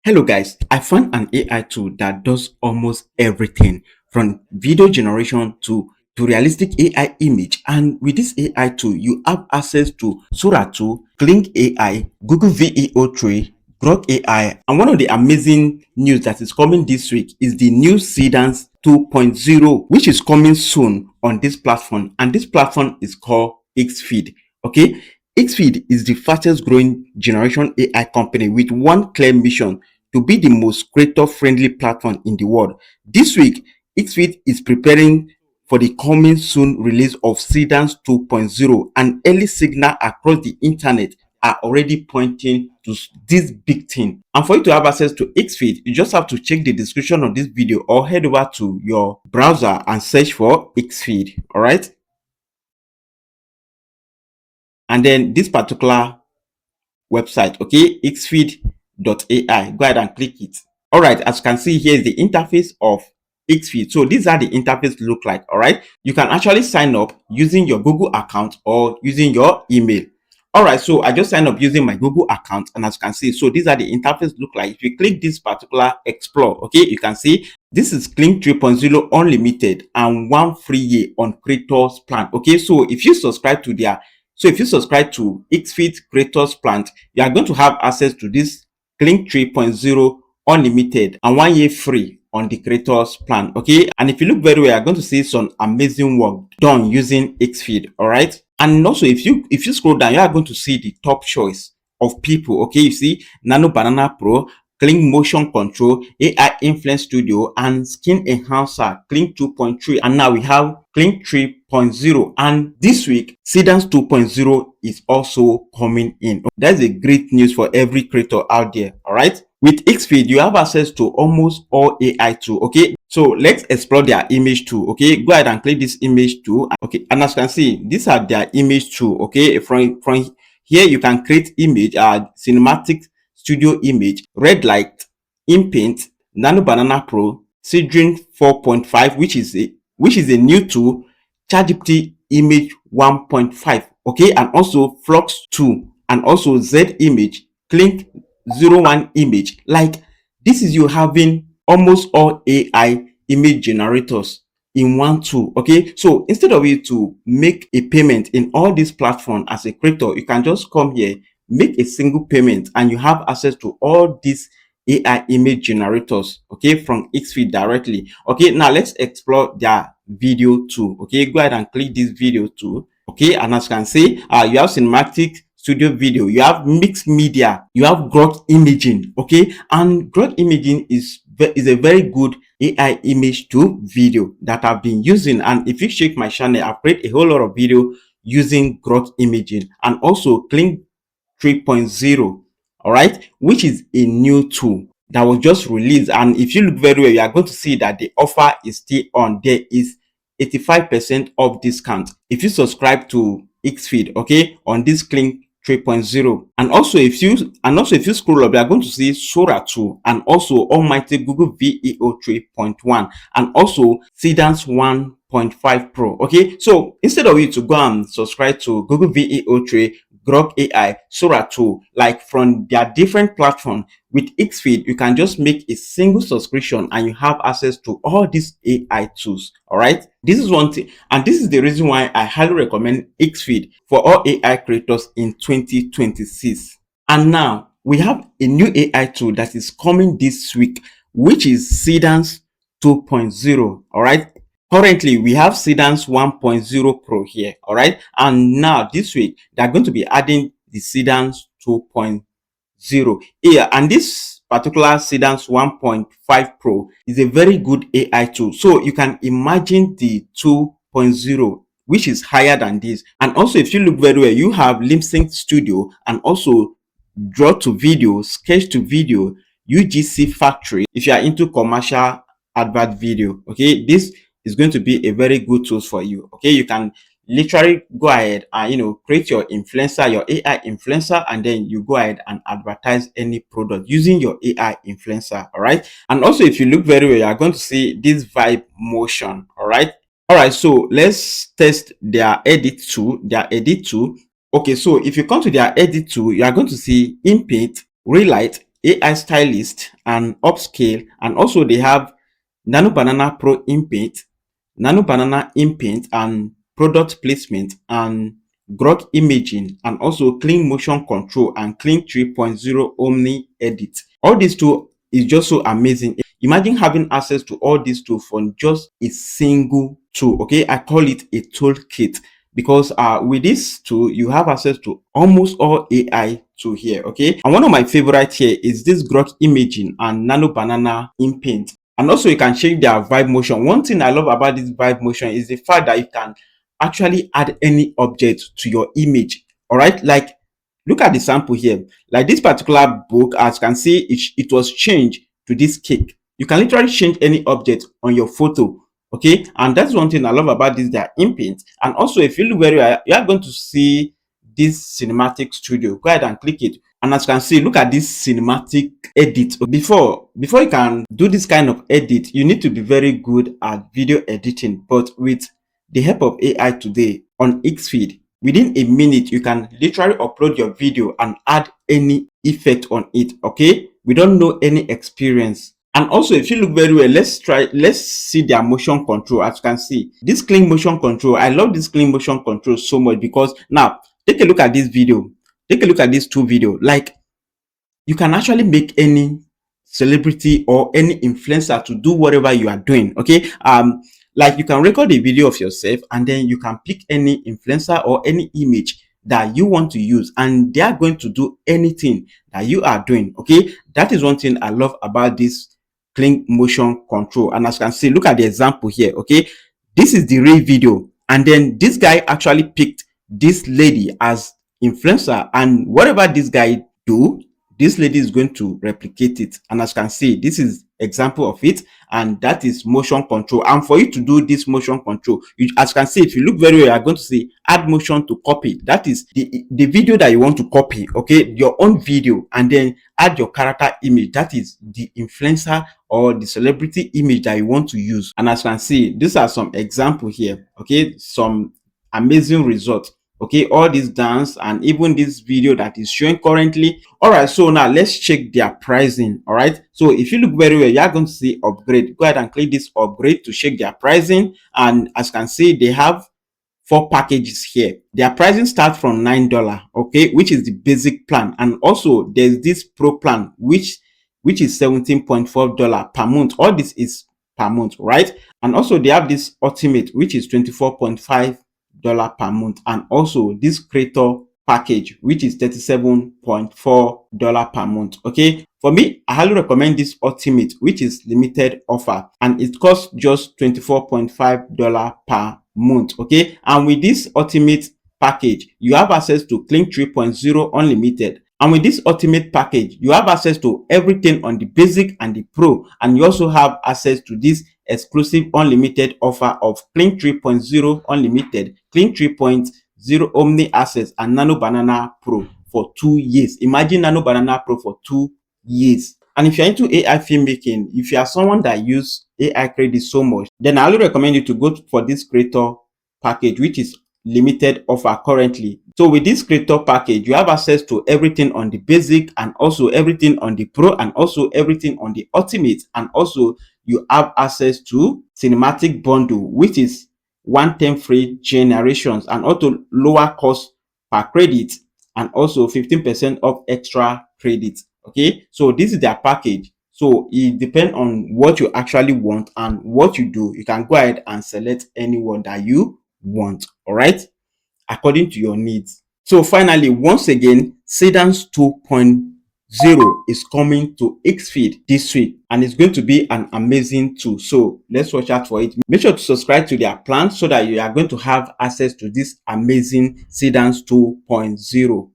Hello guys, I found an AI tool that does almost everything from video generation to realistic AI image, and with this AI tool you have access to Sora 2, Kling AI, Google VEO3, Grok AI, and one of the amazing news that is coming this week is the new Seedance 2.0 which is coming soon on this platform, and this platform is called Higgsfield. Okay, Higgsfield is the fastest growing generation AI company with one clear mission: to be the most creator-friendly platform in the world. This week, Higgsfield is preparing for the coming soon release of Seedance 2.0, and early signal across the internet are already pointing to this big thing. And for you to have access to Higgsfield, you just have to check the description of this video or head over to your browser and search for Higgsfield. All right. And then this particular website, okay, Higgsfield.ai. Go ahead and click it. All right, as you can see, here is the interface of Higgsfield. So these are the interface look like. All right, you can actually sign up using your Google account or using your email. All right, so I just signed up using my Google account, and as you can see, so these are the interface look like. If you click this particular explore, okay, you can see this is Kling 3.0 unlimited and one free year on creators plan. Okay, so if you subscribe to Higgsfield creators plan, you are going to have access to this Kling 3.0 unlimited and 1 year free on the creators plan. Okay, and if you look very well, you're going to see some amazing work done using Higgsfield. All right, and also if you scroll down, you are going to see the top choice of people. Okay, you see Nano Banana Pro, Kling Motion Control, AI Influence Studio, and Skin Enhancer, Kling 2.3, and now we have Kling 3.0. And this week, Seedance 2.0 is also coming in. That's a great news for every creator out there. All right. With Higgsfield, you have access to almost all AI tools. Okay, so let's explore their image tool. Okay, go ahead and click this image tool. Okay, and as you can see, these are their image tool. Okay, from here you can create image, cinematic studio image, red light, in paint, Nano Banana Pro, Sidrin 4.5, which is a new tool, ChatGPT image 1.5. Okay, and also Flux 2, and also Z image, Kling 01 image. Like, this is you having almost all AI image generators in one tool. Okay, so instead of you to make a payment in all these platforms as a creator, you can just come here, make a single payment, and you have access to all these AI image generators, okay, from Higgsfield directly. Okay, now let's explore their video tool. Okay, go ahead and click this video tool. Okay, and as you can see, you have cinematic studio video, you have mixed media, you have Grok imaging. Okay, and Grok imaging is a very good AI image to video that I've been using, and if you check my channel, I've created a whole lot of video using Grok imaging and also Kling 3.0. all right, which is a new tool that was just released. And if you look very well, you are going to see that the offer is still on. There is 85% off discount if you subscribe to Higgsfield, okay, on this Kling 3.0. And also if you scroll up, you are going to see Sora 2 and also almighty Google VEO 3.1 and also Seedance 1.5 Pro. Okay, so instead of you to go and subscribe to Google VEO 3, Grok AI, Sora 2, like from their different platforms, with Higgsfield, you can just make a single subscription and you have access to all these AI tools. All right, this is one thing, and this is the reason why I highly recommend Higgsfield for all AI creators in 2026. And now we have a new AI tool that is coming this week, which is Seedance 2.0. all right, currently we have Seedance 1.0 Pro here. All right, and now this week they're going to be adding the Seedance 2.0 here, and this particular Seedance 1.5 Pro is a very good AI tool. So you can imagine the 2.0, which is higher than this. And also if you look very well, you have Lip Sync Studio and also Draw to Video, Sketch to Video, UGC Factory if you are into commercial advert video. Okay, this is going to be a very good tool for you. Okay, you can literally go ahead and create your influencer, your AI influencer, and then you go ahead and advertise any product using your AI influencer. All right, and also if you look very well, you are going to see this vibe motion. All right, so let's test their edit tool. Okay, so if you come to their edit tool, you are going to see in paint, relight, AI stylist and upscale, and also they have Nano Banana Pro Impaint, Nano Banana Impaint and product placement, and grok imaging, and also clean motion control and clean 3.0 omni edit. All these tools is just so amazing. Imagine having access to all these tools from just a single tool. Okay, I call it a toolkit, because with this tool you have access to almost all AI tool here. Okay, and one of my favorite here is this grok imaging and Nano Banana Impaint. And also you can change their vibe motion. One thing I love about this vibe motion is the fact that you can actually add any object to your image. All right, like look at the sample here. Like this particular book, as you can see, it was changed to this cake. You can literally change any object on your photo. Okay, and that's one thing I love about this, their imprint. And also if you look very well, you are going to see this cinematic studio. Go ahead and click it, and as you can see, look at this cinematic edit. Before you can do this kind of edit, you need to be very good at video editing. But with the help of AI today on Higgsfield, within a minute you can literally upload your video and add any effect on it. Okay, we don't know any experience. And also if you look very well, let's see their motion control. As you can see, this clean motion control, I love this clean motion control so much, because now take a look at this video, take a look at these two videos. Like, you can actually make any celebrity or any influencer to do whatever you are doing. Okay, like you can record a video of yourself, and then you can pick any influencer or any image that you want to use, and they are going to do anything that you are doing. Okay, that is one thing I love about this clean motion control. And as you can see, look at the example here. Okay, this is the real video, and then this guy actually picked this lady as influencer, and whatever this guy do, this lady is going to replicate it. And as you can see, this is example of it, and that is motion control. And for you to do this motion control, as you can see, if you look very well, you are going to see add motion to copy. That is the video that you want to copy. Okay, your own video, and then add your character image, that is the influencer or the celebrity image that you want to use. And as you can see, these are some examples here. Okay, some amazing results. Okay, all this dance and even this video that is showing currently. All right, so now let's check their pricing. All right, so if you look very well, you are going to see upgrade. Go ahead and click this upgrade to check their pricing. And as you can see, they have 4 packages here. Their pricing starts from $9, okay, which is the basic plan. And also there's this pro plan, which is $17.4 per month. All this is per month, right? And also they have this ultimate, which is $24.5 per month, and also this creator package, which is $37.4 per month. Okay, for me, I highly recommend this ultimate, which is limited offer, and it costs just $24.5 per month. Okay, and with this ultimate package, you have access to clean 3.0 unlimited. And with this ultimate package, you have access to everything on the basic and the pro, and you also have access to this exclusive unlimited offer of clean 3.0 unlimited, clean 3.0 omni access, and Nano Banana Pro for 2 years. Imagine Nano Banana Pro for 2 years. And if you're into AI filmmaking, if you are someone that use AI credits so much, then I highly recommend you to go for this creator package, which is limited offer currently. So with this creator package, you have access to everything on the basic, and also everything on the pro, and also everything on the ultimate, and also you have access to cinematic bundle, which is 110 free generations, and also lower cost per credit, and also 15% of extra credit. Okay, so this is their package. So it depends on what you actually want and what you do. You can go ahead and select anyone that you want, all right, according to your needs. So finally, once again, Seedance 2.0 is coming to Higgsfield this week, and it's going to be an amazing tool. So let's watch out for it. Make sure to subscribe to their plan so that you are going to have access to this amazing Seedance 2.0.